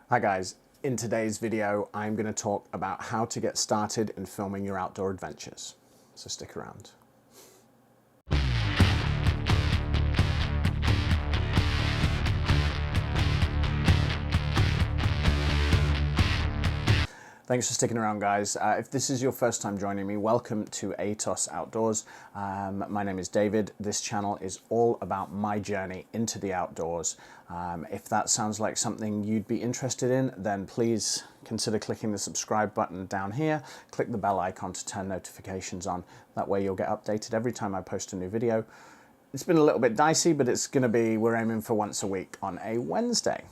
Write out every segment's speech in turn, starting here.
Hi guys, in today's video I'm going to talk about how to get started in filming your outdoor adventures, so stick around. Thanks for sticking around, guys. If this is your first time joining me, welcome to Aeetos Outdoors. My name is David. This channel is all about my journey into the outdoors. If that sounds like something you'd be interested in, then please consider clicking the subscribe button down here. Click the bell icon to turn notifications on. That way you'll get updated every time I post a new video. It's been a little bit dicey, but it's going to be, we're aiming for once a week on a Wednesday.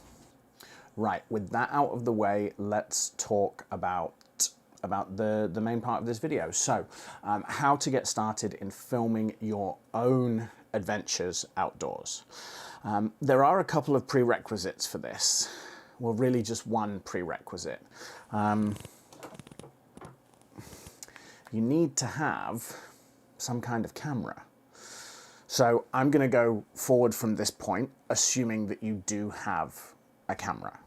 Right, with that out of the way, let's talk about the main part of this video. So, how to get started in filming your own adventures outdoors. There are a couple of prerequisites for this. Well, really just one prerequisite. You need to have some kind of camera. So I'm going to go forward from this point, assuming that you do have a camera.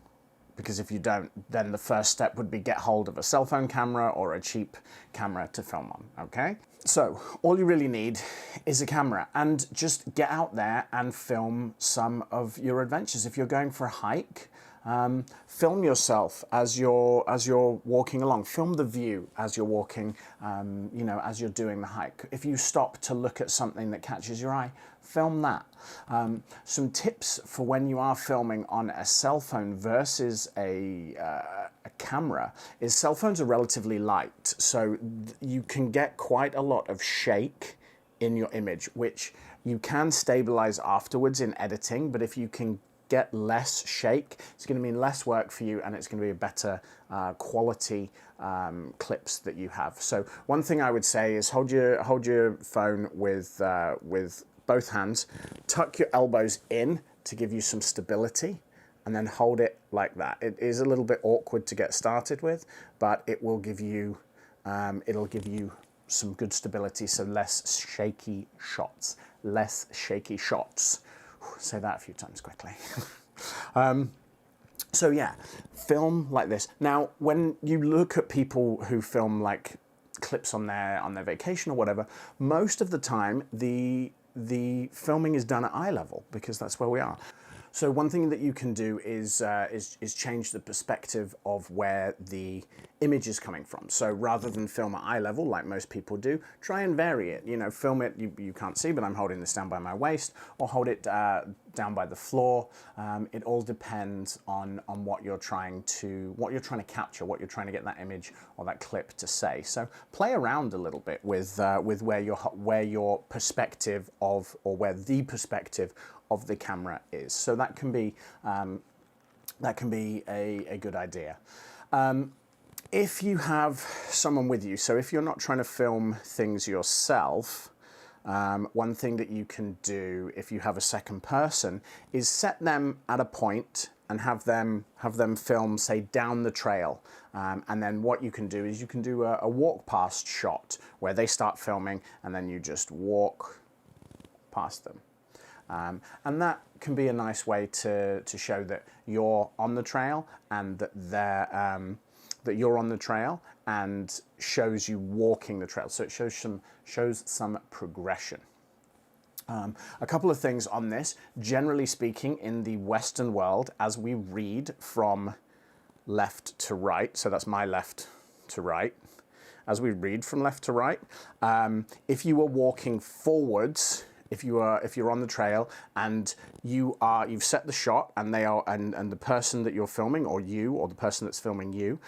Because if you don't, then the first step would be get hold of a cell phone camera or a cheap camera to film on, okay? So all you really need is a camera, and just get out there and film some of your adventures. If you're going for a hike, film yourself as you're walking along. Film the view as you're walking, you know, as you're doing the hike. If you stop to look at something that catches your eye, film that. Some tips for when you are filming on a cell phone versus a camera is cell phones are relatively light, so you can get quite a lot of shake in your image, which you can stabilize afterwards in editing, but if you can get less shake, it's going to mean less work for you, and it's going to be a better quality clips that you have. So one thing I would say is hold your phone with both hands, tuck your elbows in to give you some stability, and then hold it like that. It is a little bit awkward to get started with, but it will give you it'll give you some good stability, so less shaky shots. Less shaky shots. Say that a few times quickly. So yeah, film like this. Now, when you look at people who film like clips on their vacation or whatever, most of the time the filming is done at eye level, because that's where we are. So one thing that you can do is change the perspective of where the image is coming from. So rather than film at eye level like most people do, try and vary it. You know, film it, you can't see, but I'm holding this down by my waist, or hold it down by the floor. It all depends on what you're trying to capture, what you're trying to get that image or that clip to say. So play around a little bit with where your perspective of, or where the perspective of the camera is. So that can be a good idea. If you have someone with you, so if you're not trying to film things yourself, one thing that you can do if you have a second person is set them at a point and have them film, say, down the trail. And then what you can do is you can do a walk past shot where they start filming and then you just walk past them. And that can be a nice way to show that you're on the trail, and that that you're on the trail, and shows you walking the trail. So it shows some progression. A couple of things on this. Generally speaking, in the Western world, as we read from left to right, so that's my left to right, as we read from left to right, if you are walking forwards, if you're on the trail and you've set the shot, and and the person that you're filming, or the person that's filming you,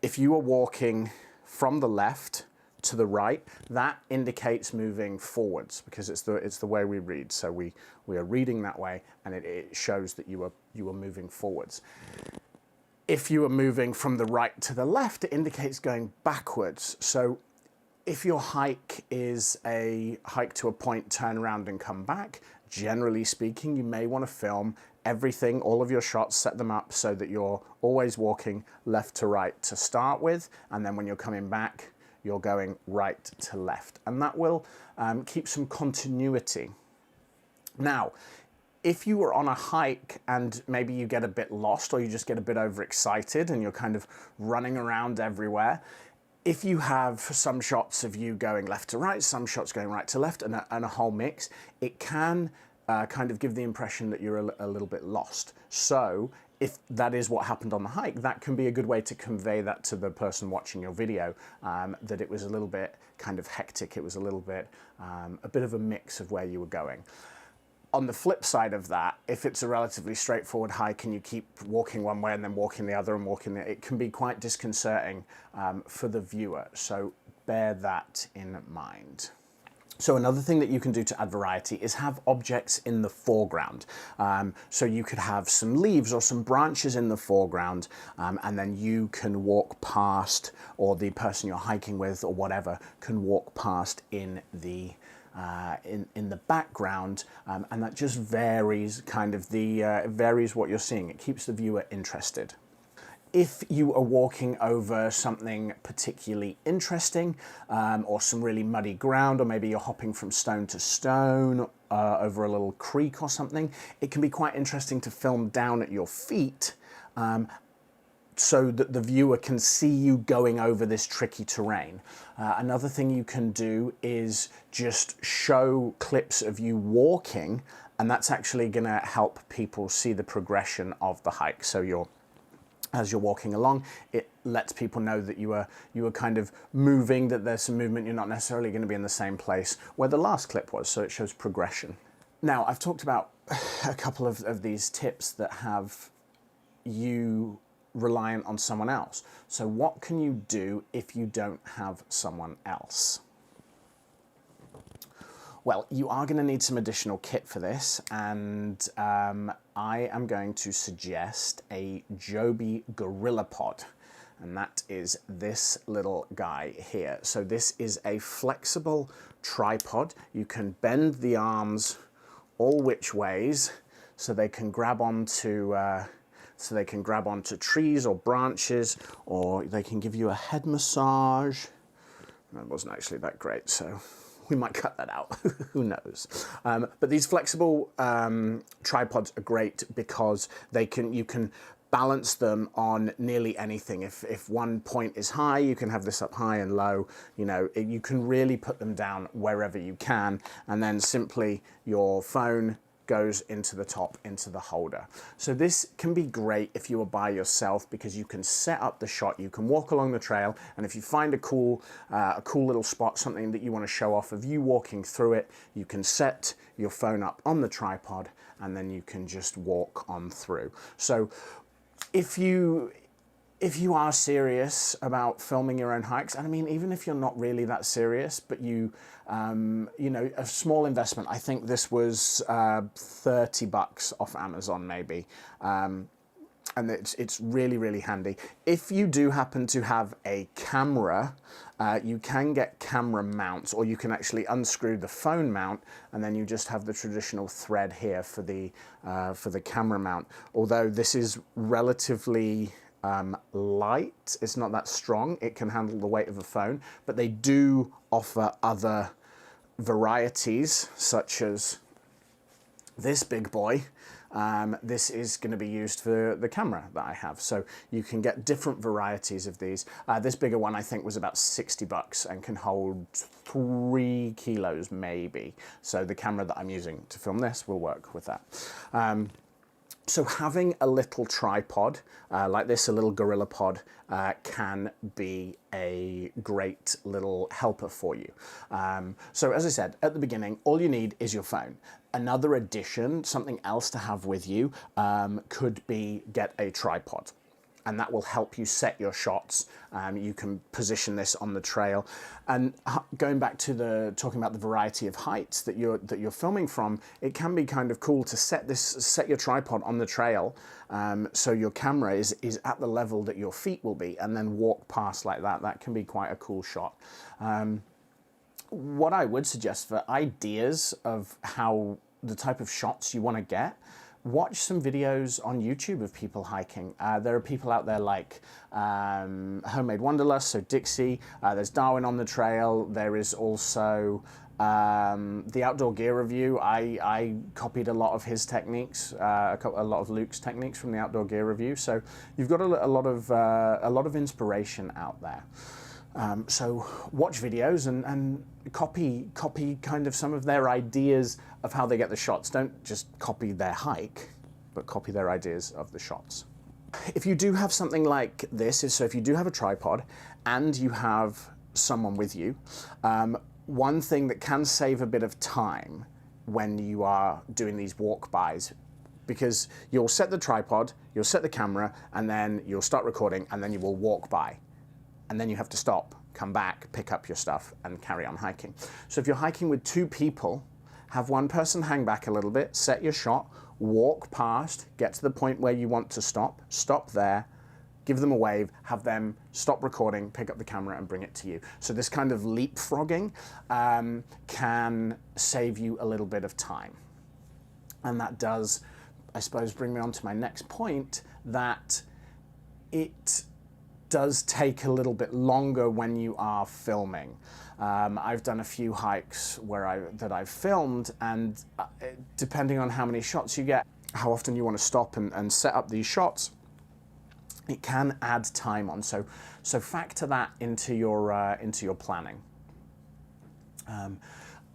if you are walking from the left to the right, that indicates moving forwards, because it's the way we read. So we are reading that way, and it shows that you are moving forwards. If you are moving from the right to the left, it indicates going backwards. So if your hike is a hike to a point, turn around and come back, generally speaking, you may want to film everything, all of your shots, set them up so that you're always walking left to right to start with, and then when you're coming back, you're going right to left. And that will keep some continuity. Now, If you were on a hike and maybe you get a bit lost or you just get a bit overexcited and you're kind of running around everywhere, if you have some shots of you going left to right, some shots going right to left, and a whole mix, it can kind of give the impression that you're a little bit lost. So if that is what happened on the hike, that can be a good way to convey that to the person watching your video, that it was a little bit kind of hectic, it was a little bit, a bit of a mix of where you were going. On the flip side of that, if it's a relatively straightforward hike and you keep walking one way and then walking the other and walking it can be quite disconcerting for the viewer. So bear that in mind. So another thing that you can do to add variety is have objects in the foreground. So you could have some leaves or some branches in the foreground, and then you can walk past, or the person you're hiking with or whatever can walk past in the background, and that just varies kind of varies what you're seeing. It keeps the viewer interested. If you are walking over something particularly interesting, or some really muddy ground, or maybe you're hopping from stone to stone over a little creek or something, it can be quite interesting to film down at your feet, so that the viewer can see you going over this tricky terrain. Another thing you can do is just show clips of you walking, and that's actually going to help people see the progression of the hike. So as you're walking along, it lets people know that you are kind of moving, that there's some movement, you're not necessarily going to be in the same place where the last clip was, so it shows progression. Now, I've talked about a couple of these tips that have you reliant on someone else. So what can you do if you don't have someone else? Well, you are going to need some additional kit for this, and I am going to suggest a Joby GorillaPod, and that is this little guy here. So this is a flexible tripod. You can bend the arms all which ways so they can grab onto trees or branches, or they can give you a head massage. That wasn't actually that great, so we might cut that out, who knows. But these flexible tripods are great because you can balance them on nearly anything. If one point is high, you can have this up high and low. You know, you can really put them down wherever you can, and then simply your phone goes into the top, into the holder. So this can be great if you are by yourself, because you can set up the shot, you can walk along the trail, and if you find a cool little spot, something that you want to show off of you walking through it, you can set your phone up on the tripod and then you can just walk on through. So if you are serious about filming your own hikes, and I mean, even if you're not really that serious, but you know, a small investment, I think this was $30 off Amazon maybe, and it's really, really handy. If you do happen to have a camera, you can get camera mounts, or you can actually unscrew the phone mount, and then you just have the traditional thread here for the camera mount. Although this is relatively light, it's not that strong, it can handle the weight of a phone, but they do offer other varieties, such as this big boy. This is going to be used for the camera that I have, so you can get different varieties of these. This bigger one I think was about $60 and can hold 3 kilos maybe, so the camera that I'm using to film this will work with that. So having a little tripod like this, a little GorillaPod, can be a great little helper for you. So as I said at the beginning, all you need is your phone. Another addition, something else to have with you, could be get a tripod. And that will help you set your shots. You can position this on the trail. And going back to talking about the variety of heights that you're filming from, it can be kind of cool to set your tripod on the trail, so your camera is at the level that your feet will be, and then walk past like that. That can be quite a cool shot. What I would suggest for ideas of how the type of shots you want to get, watch some videos on YouTube of people hiking. There are people out there like Homemade Wanderlust, so Dixie. There's Darwin on the Trail. There is also The outdoor gear review, I copied a lot of his techniques, a lot of Luke's techniques from the outdoor gear review. So you've got a lot of inspiration out there. So watch videos and copy kind of some of their ideas of how they get the shots. Don't just copy their hike, but copy their ideas of the shots. If you do have something like this, so if you do have a tripod and you have someone with you, one thing that can save a bit of time when you are doing these walk-bys, because you'll set the tripod, you'll set the camera, and then you'll start recording, and then you will walk by. And then you have to stop, come back, pick up your stuff, and carry on hiking. So if you're hiking with two people, have one person hang back a little bit, set your shot, walk past, get to the point where you want to stop there, give them a wave, have them stop recording, pick up the camera and bring it to you. So this kind of leapfrogging can save you a little bit of time. And that does, I suppose, bring me on to my next point, that it does take a little bit longer when you are filming. I've done a few hikes that I've filmed, and depending on how many shots you get, how often you want to stop and set up these shots, it can add time on. So factor that into your planning.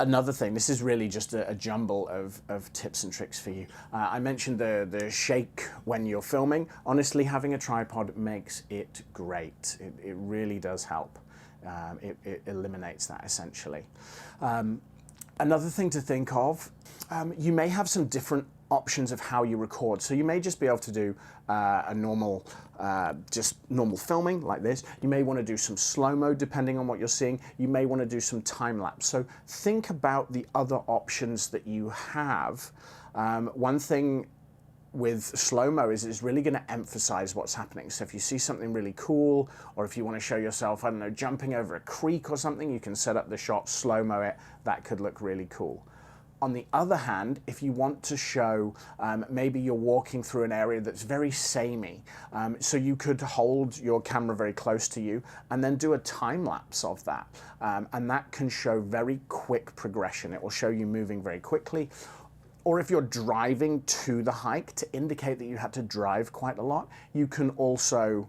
Another thing, this is really just a jumble of tips and tricks for you. I mentioned the shake when you're filming. Honestly, having a tripod makes it great. It really does help. It eliminates that essentially. Another thing to think of, you may have some different options of how you record. So you may just be able to do a normal, just normal filming like this. You may want to do some slow-mo depending on what you're seeing. You may want to do some time-lapse. So think about the other options that you have. One thing with slow-mo is it's really going to emphasize what's happening. So if you see something really cool, or if you want to show yourself, I don't know, jumping over a creek or something, you can set up the shot, slow-mo it. That could look really cool. On the other hand, if you want to show, maybe you're walking through an area that's very samey, so you could hold your camera very close to you and then do a time lapse of that. And that can show very quick progression. It will show you moving very quickly. Or if you're driving to the hike to indicate that you had to drive quite a lot, you can also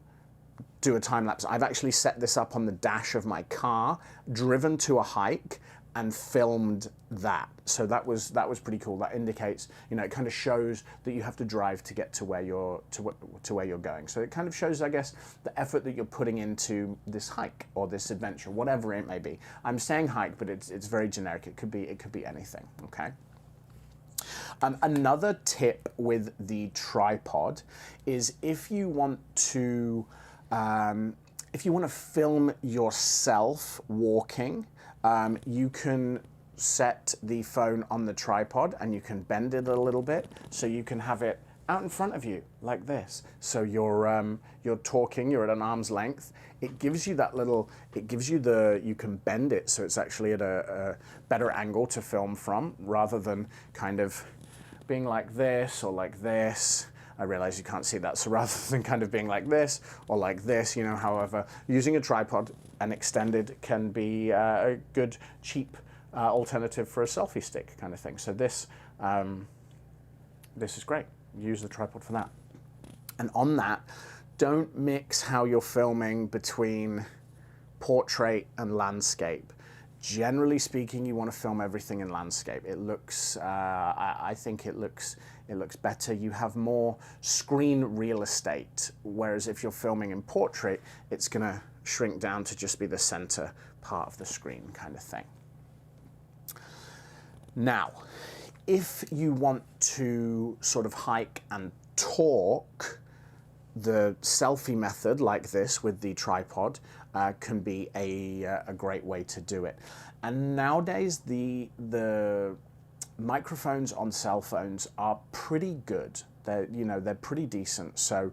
do a time lapse. I've actually set this up on the dash of my car, driven to a hike, and filmed that. So that was pretty cool. That indicates, you know, it kind of shows that you have to drive to get to where you're where you're going. So it kind of shows, I guess, the effort that you're putting into this hike or this adventure, whatever it may be. I'm saying hike, but it's very generic. It could be anything. Okay. Another tip with the tripod is if you want to film yourself walking, you can set the phone on the tripod and you can bend it a little bit so you can have it out in front of you like this. So you're talking, you're at an arm's length. It gives you that little, you can bend it so it's actually at a better angle to film from, rather than kind of being like this or like this. I realize you can't see that. So rather than kind of being like this or like this, you know, however, using a tripod and extended can be a good, cheap alternative for a selfie stick kind of thing. So this is great. Use the tripod for that. And on that, don't mix how you're filming between portrait and landscape. Generally speaking, you want to film everything in landscape. It looks, I think it looks better. You have more screen real estate, whereas if you're filming in portrait, it's going to shrink down to just be the center part of the screen kind of thing. Now, if you want to sort of hike and talk, the selfie method like this with the tripod can be a great way to do it. And nowadays the microphones on cell phones are pretty good. They're pretty decent. So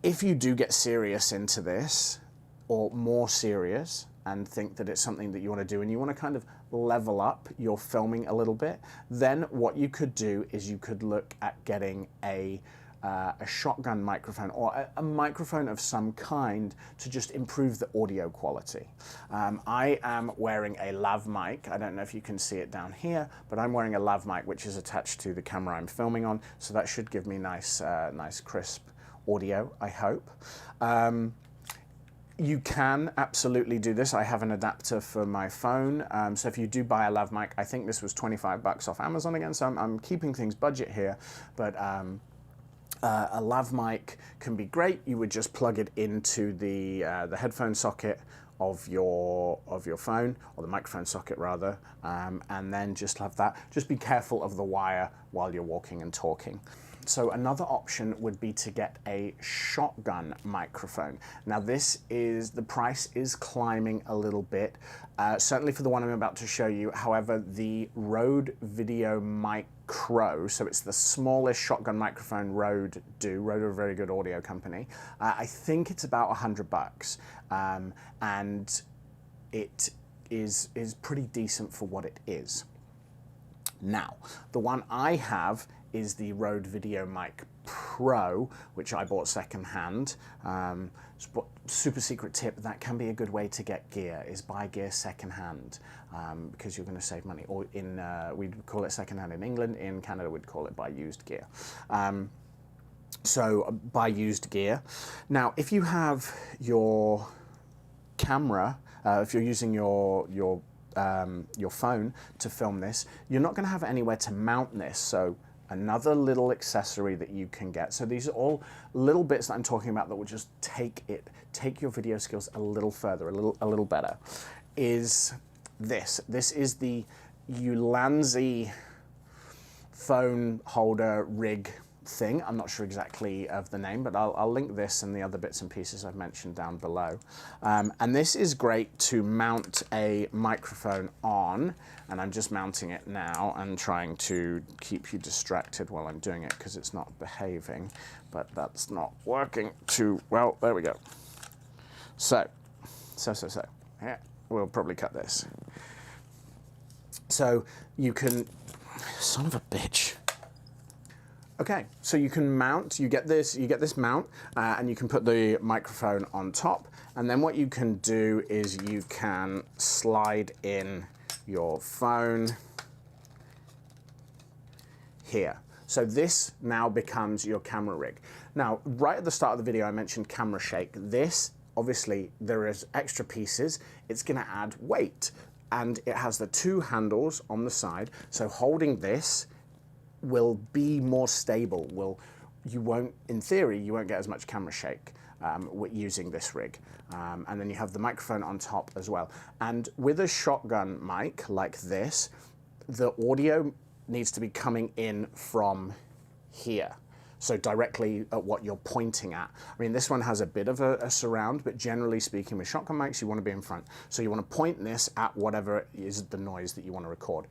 if you do get serious into this, or more serious, and think that it's something that you want to do and you want to kind of level up your filming a little bit, then what you could do is you could look at getting a a shotgun microphone or a microphone of some kind to just improve the audio quality. I am wearing a lav mic. I don't know if you can see it down here, but I'm wearing a lav mic which is attached to the camera I'm filming on, so that should give me nice crisp audio, I hope. You can absolutely do this. I have an adapter for my phone, so if you do buy a lav mic, I think this was 25 bucks off Amazon again, so I'm keeping things budget here, but a lav mic can be great. You would just plug it into the headphone socket of your phone, or the microphone socket rather, and then just have that. Just be careful of the wire while you're walking and talking. So another option would be to get a shotgun microphone. Now the price is climbing a little bit, certainly for the one I'm about to show you. However, the Rode Video Micro, so it's the smallest shotgun microphone Rode do. Rode are a very good audio company. I think it's about $100, and it is pretty decent for what it is. Now, the one I have is the Rode Video Mic Pro, which I bought secondhand. Super secret tip, that can be a good way to get gear, is buy gear secondhand, because you're going to save money. Or we'd call it secondhand in England, in Canada we'd call it buy used gear. So buy used gear. Now, if you have your camera, if you're using your phone to film this, you're not going to have anywhere to mount this. So another little accessory that you can get. So these are all little bits that I'm talking about that will just take your video skills a little further, a little better. Is this? This is the Ulanzi phone holder rig thing. I'm not sure exactly of the name, but I'll link this and the other bits and pieces I've mentioned down below. And this is great to mount a microphone on, and I'm just mounting it now and trying to keep you distracted while I'm doing it because it's not behaving, but that's not working too well. There we go. So. Yeah, we'll probably cut this. So you can, son of a bitch. Okay, so you can mount, you get this mount, and you can put the microphone on top, and then what you can do is you can slide in your phone here. So this now becomes your camera rig. Now, right at the start of the video, I mentioned camera shake. This, obviously, there is extra pieces. It's gonna add weight, and it has the two handles on the side, so holding this will be more stable. You won't, in theory, you won't get as much camera shake using this rig. And then you have the microphone on top as well. And with a shotgun mic like this, the audio needs to be coming in from here. So directly at what you're pointing at. I mean, this one has a bit of a surround, but generally speaking with shotgun mics, you want to be in front. So you want to point this at whatever is the noise that you want to record.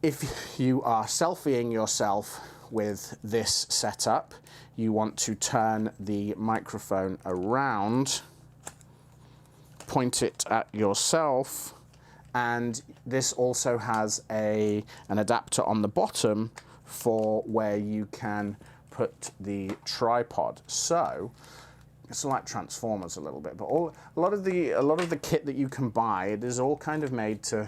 If you are selfieing yourself with this setup, you want to turn the microphone around, point it at yourself, and this also has an adapter on the bottom for where you can put the tripod. So it's like Transformers a little bit, but a lot of the kit that you can buy, it is all kind of made to,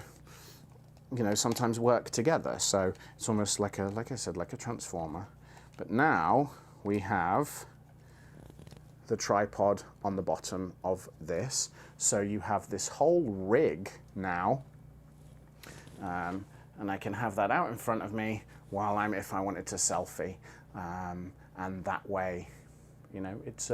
you know, sometimes work together. So it's almost like I said, like a transformer. But now we have the tripod on the bottom of this. So you have this whole rig now, and I can have that out in front of me while if I wanted to selfie, and that way, you know, it's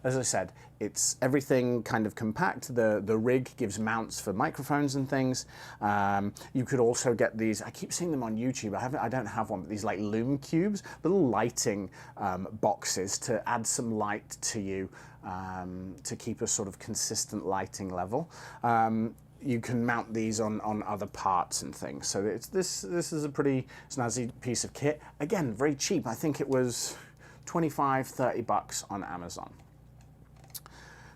as I said, it's everything kind of compact. The rig gives mounts for microphones and things. You could also get these, I keep seeing them on YouTube, I don't have one, but these like Lume cubes, little lighting boxes to add some light to you, to keep a sort of consistent lighting level. You can mount these on other parts and things. So this is a pretty snazzy piece of kit. Again, very cheap. I think it was 25, 30 bucks on Amazon.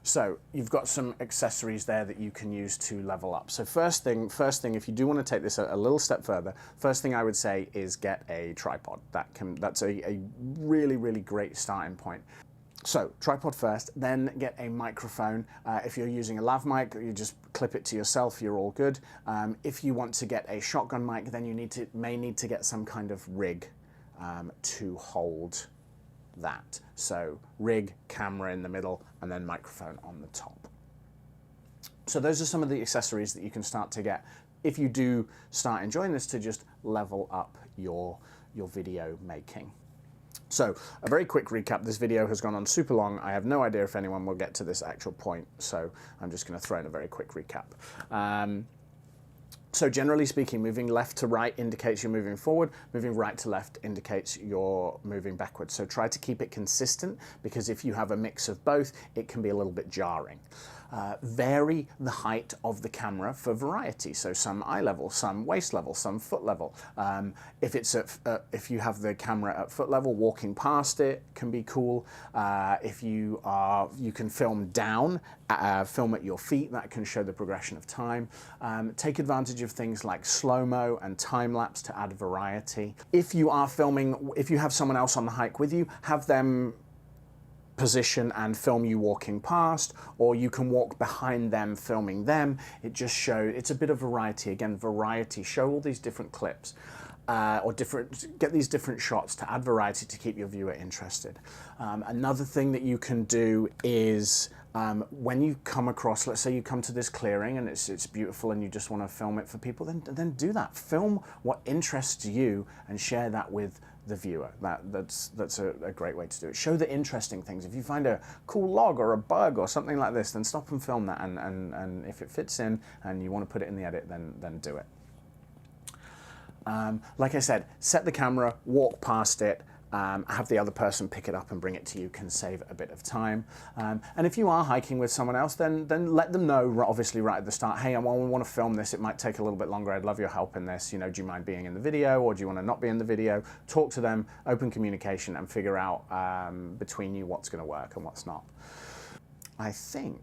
So you've got some accessories there that you can use to level up. So first thing, if you do want to take this a little step further, first thing I would say is get a tripod. That's a really, really great starting point. So tripod first, then get a microphone. If you're using a lav mic, you just clip it to yourself, you're all good. If you want to get a shotgun mic, then you may need to get some kind of rig to hold that. So rig, camera in the middle, and then microphone on the top. So those are some of the accessories that you can start to get if you do start enjoying this, to just level up your video making. So a very quick recap. This video has gone on super long. I have no idea if anyone will get to this actual point, so I'm just going to throw in a very quick recap. So generally speaking, moving left to right indicates you're moving forward, moving right to left indicates you're moving backwards. So try to keep it consistent, because if you have a mix of both, it can be a little bit jarring. Vary the height of the camera for variety. So some eye level, some waist level, some foot level. If you have the camera at foot level, walking past it can be cool. If you can film down, film at your feet. That can show the progression of time. Take advantage of things like slow-mo and time-lapse to add variety. If you are filming, if you have someone else on the hike with you, have them position and film you walking past, or you can walk behind them filming them. It's a bit of variety. Again, variety, show all these different clips get these different shots to add variety to keep your viewer interested. Another thing that you can do is when you come across, let's say you come to this clearing and it's beautiful and you just want to film it for people, then do that. Film what interests you and share that with the viewer. That's a great way to do it. Show the interesting things. If you find a cool log or a bug or something like this, then stop and film that, and if it fits in and you want to put it in the edit, then do it. Like I said, set the camera, walk past it, have the other person pick it up and bring it to you, can save a bit of time. And if you are hiking with someone else, then let them know, obviously right at the start, hey, I want to film this, it might take a little bit longer, I'd love your help in this, do you mind being in the video, or do you want to not be in the video? Talk to them, open communication, and figure out between you what's going to work and what's not. I think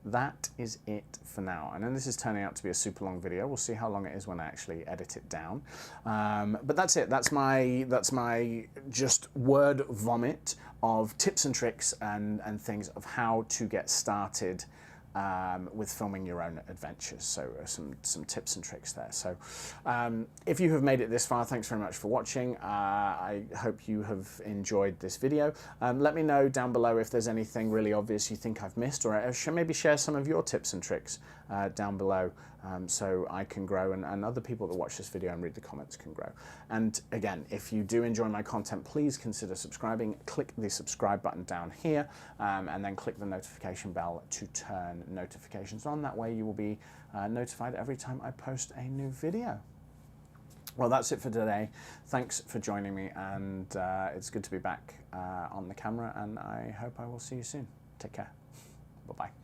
that is it for now. I know this is turning out to be a super long video. We'll see how long it is when I actually edit it down. But that's it. That's my just word vomit of tips and tricks and things of how to get started with filming your own adventures. So some tips and tricks there. So if you have made it this far, thanks very much for watching. I hope you have enjoyed this video. Let me know down below if there's anything really obvious you think I've missed, or maybe share some of your tips and tricks down below, so I can grow and other people that watch this video and read the comments can grow. And again, if you do enjoy my content, please consider subscribing. Click the subscribe button down here, and then click the notification bell to turn notifications on. That way you will be notified every time I post a new video. Well, that's it for today. Thanks for joining me, and it's good to be back on the camera, and I hope I will see you soon. Take care. Bye-bye.